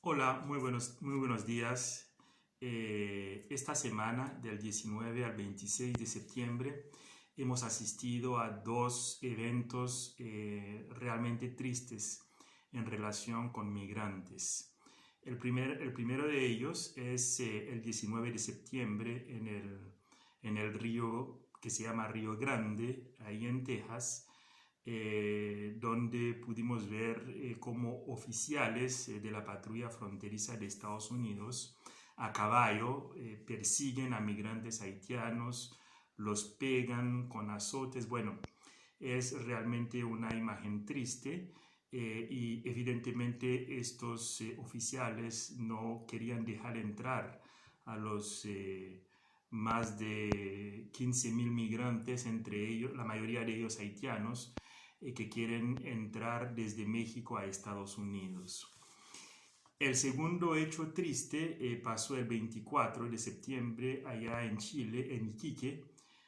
Hola, muy buenos días. Esta semana, del 19 al 26 de septiembre, hemos asistido a dos eventos realmente tristes en relación con migrantes. El primero de ellos es el 19 de septiembre en el río que se llama Río Grande, ahí en Texas, donde pudimos ver cómo oficiales de la patrulla fronteriza de Estados Unidos a caballo persiguen a migrantes haitianos, los pegan con azotes. Bueno, es realmente una imagen triste y evidentemente estos oficiales no querían dejar entrar a los más de 15.000 migrantes, entre ellos, la mayoría de ellos haitianos, que quieren entrar desde México a Estados Unidos. El segundo hecho triste pasó el 24 de septiembre allá en Chile, en Iquique.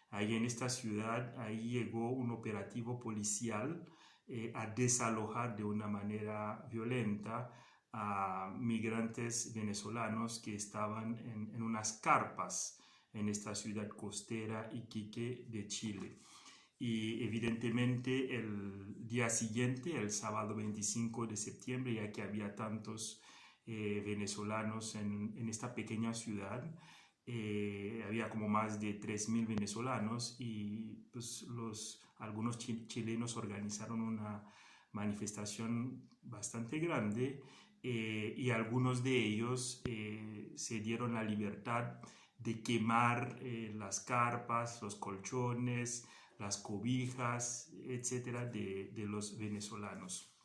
Ahí en esta ciudad, ahí llegó un operativo policial a desalojar de una manera violenta a migrantes venezolanos que estaban en unas carpas en esta ciudad costera Iquique de Chile. Y evidentemente el día siguiente, el sábado 25 de septiembre, ya que había tantos venezolanos en esta pequeña ciudad, había como más de 3.000 venezolanos y pues algunos chilenos organizaron una manifestación bastante grande y algunos de ellos se dieron la libertad de quemar las carpas, los colchones, las cobijas, etcétera, de los venezolanos.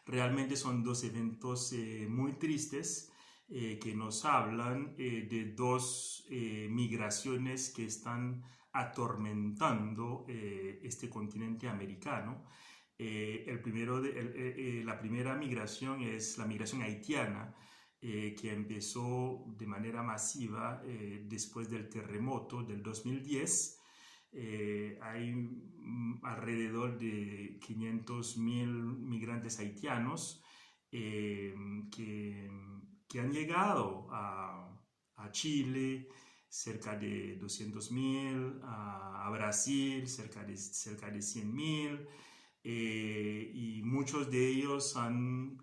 Realmente son dos eventos muy tristes que nos hablan de dos migraciones que están atormentando este continente americano. La primera migración es la migración haitiana, que empezó de manera masiva después del terremoto del 2010. Hay alrededor de 500.000 migrantes haitianos eh, que, que, han llegado a Chile, cerca de 200.000, a Brasil, cerca de 100.000, y muchos de ellos han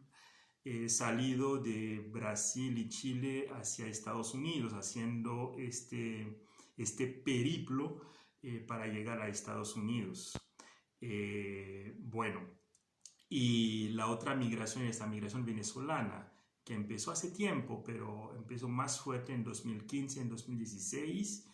salido de Brasil y Chile hacia Estados Unidos, haciendo este periplo para llegar a Estados Unidos. Bueno, y la otra migración es la migración venezolana, que empezó hace tiempo, pero empezó más fuerte en 2015, en 2016.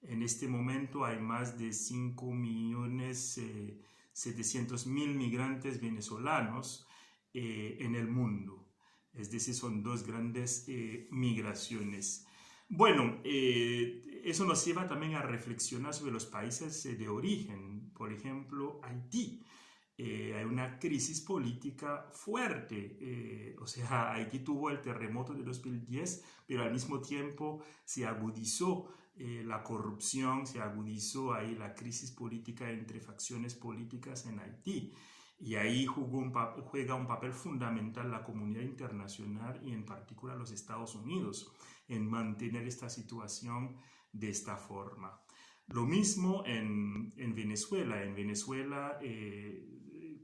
En este momento hay más de 5.700.000 migrantes venezolanos en el mundo. Es decir, son dos grandes migraciones. Bueno, eso nos lleva también a reflexionar sobre los países de origen. Por ejemplo, Haití. Hay una crisis política fuerte. O sea, Haití tuvo el terremoto de 2010, pero al mismo tiempo se agudizó la corrupción, se agudizó ahí la crisis política entre facciones políticas en Haití. Y ahí juega un papel fundamental la comunidad internacional y en particular los Estados Unidos en mantener esta situación de esta forma. Lo mismo en Venezuela. En Venezuela,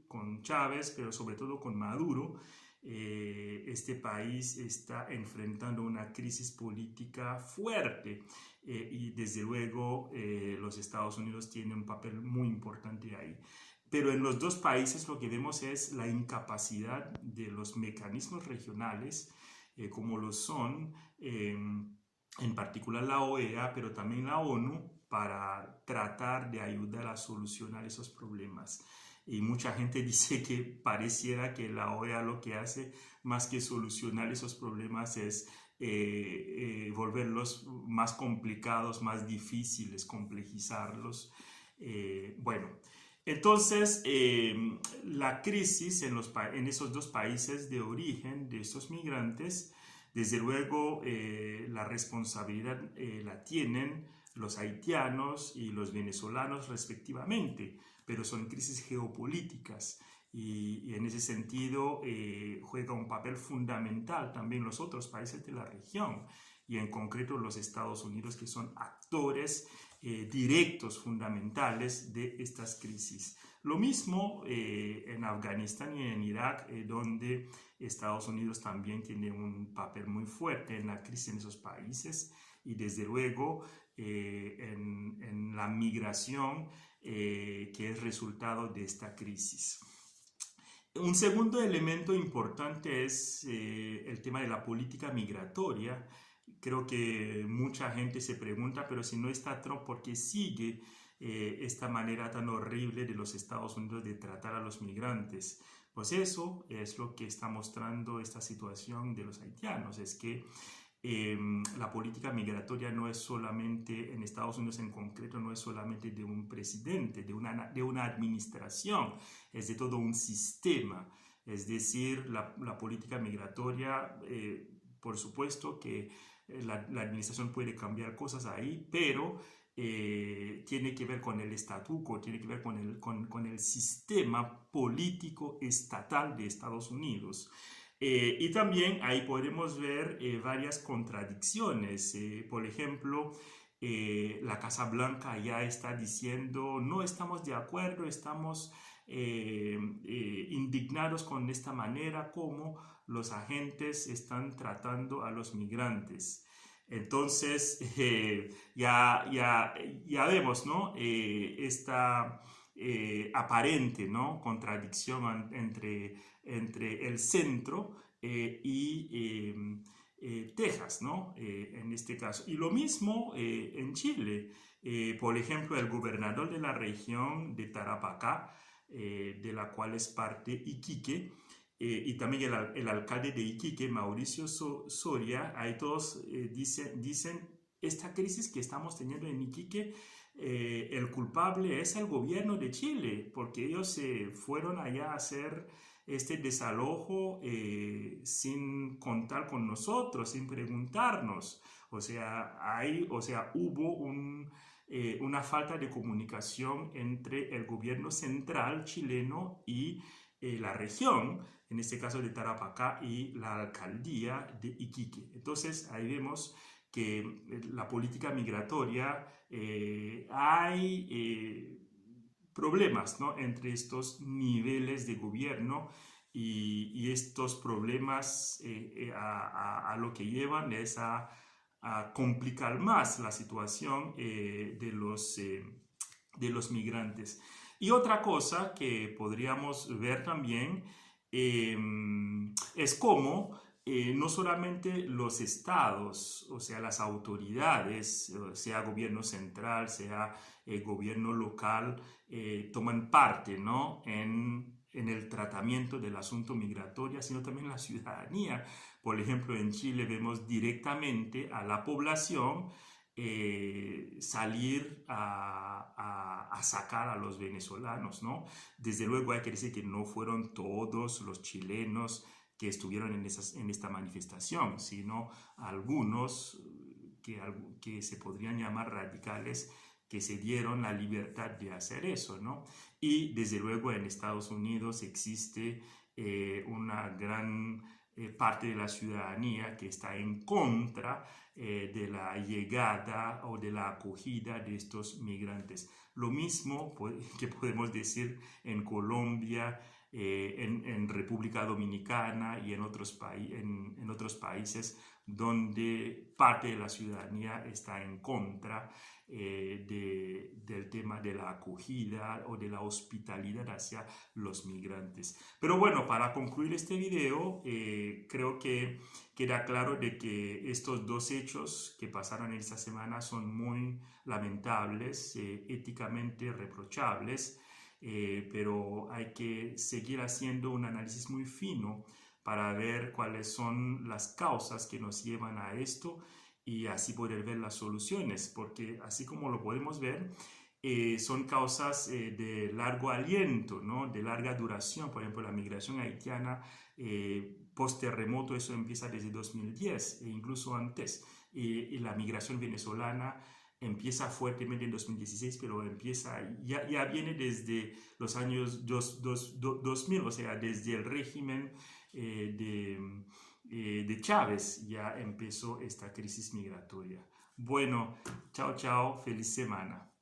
con Chávez, pero sobre todo con Maduro, este país está enfrentando una crisis política fuerte y desde luego los Estados Unidos tienen un papel muy importante ahí. Pero en los dos países lo que vemos es la incapacidad de los mecanismos regionales, como lo son en particular la OEA, pero también la ONU, para tratar de ayudar a solucionar esos problemas. Y mucha gente dice que pareciera que la OEA lo que hace más que solucionar esos problemas es volverlos más complicados, más difíciles, complejizarlos. Bueno, entonces la crisis en esos dos países de origen de estos migrantes, desde luego la responsabilidad la tienen los haitianos y los venezolanos respectivamente, pero son crisis geopolíticas Y en ese sentido juega un papel fundamental también los otros países de la región y en concreto los Estados Unidos, que son actores directos, fundamentales de estas crisis. Lo mismo en Afganistán y en Irak, donde Estados Unidos también tiene un papel muy fuerte en la crisis en esos países y desde luego en la migración que es resultado de esta crisis. Un segundo elemento importante es el tema de la política migratoria. Creo que mucha gente se pregunta, pero si no está Trump, ¿por qué sigue esta manera tan horrible de los Estados Unidos de tratar a los migrantes? Pues eso es lo que está mostrando esta situación de los haitianos, es que la política migratoria no es solamente, en Estados Unidos en concreto, no es solamente de un presidente, de una administración, es de todo un sistema. Es decir, la política migratoria, por supuesto que la administración puede cambiar cosas ahí, pero tiene que ver con el estatuto, tiene que ver con el sistema político estatal de Estados Unidos. Y también ahí podemos ver varias contradicciones. Por ejemplo, la Casa Blanca ya está diciendo no estamos de acuerdo, estamos indignados con esta manera como los agentes están tratando a los migrantes. Entonces, ya vemos, ¿no? Esta aparente, ¿no? Contradicción entre el centro y Texas, ¿no? En este caso. Y lo mismo en Chile. Por ejemplo, el gobernador de la región de Tarapacá, de la cual es parte Iquique, y también el alcalde de Iquique, Mauricio Soria, ahí todos dicen, esta crisis que estamos teniendo en Iquique, el culpable es el gobierno de Chile, porque ellos se fueron allá a hacer este desalojo sin contar con nosotros, sin preguntarnos. O sea, hubo una falta de comunicación entre el gobierno central chileno y la región, en este caso de Tarapacá, y la alcaldía de Iquique. Entonces, ahí vemos que la política migratoria hay problemas, ¿no? Entre estos niveles de gobierno y estos problemas a lo que llevan es a complicar más la situación de los migrantes. Y otra cosa que podríamos ver también es cómo no solamente los estados, o sea, las autoridades, sea gobierno central, sea gobierno local, toman parte, ¿no? en el tratamiento del asunto migratorio, sino también la ciudadanía. Por ejemplo, en Chile vemos directamente a la población salir a sacar a los venezolanos, ¿no? Desde luego hay que decir que no fueron todos los chilenos que estuvieron en esta manifestación, sino algunos que se podrían llamar radicales, que se dieron la libertad de hacer eso, ¿no? Y desde luego en Estados Unidos existe una gran parte de la ciudadanía que está en contra de la llegada o de la acogida de estos migrantes. Lo mismo que podemos decir en Colombia, en República Dominicana y en otros países donde parte de la ciudadanía está en contra del tema de la acogida o de la hospitalidad hacia los migrantes. Pero bueno, para concluir este video, creo que queda claro de que estos dos hechos que pasaron en esta semana son muy lamentables, éticamente reprochables, pero hay que seguir haciendo un análisis muy fino para ver cuáles son las causas que nos llevan a esto y así poder ver las soluciones, porque así como lo podemos ver, son causas de largo aliento, ¿no? De larga duración. Por ejemplo, la migración haitiana post-terremoto, eso empieza desde 2010 e incluso antes. Y la migración venezolana empieza fuertemente en 2016, pero ya viene desde los años 2000, o sea, desde el régimen de Chávez ya empezó esta crisis migratoria. Bueno, chao, chao, feliz semana.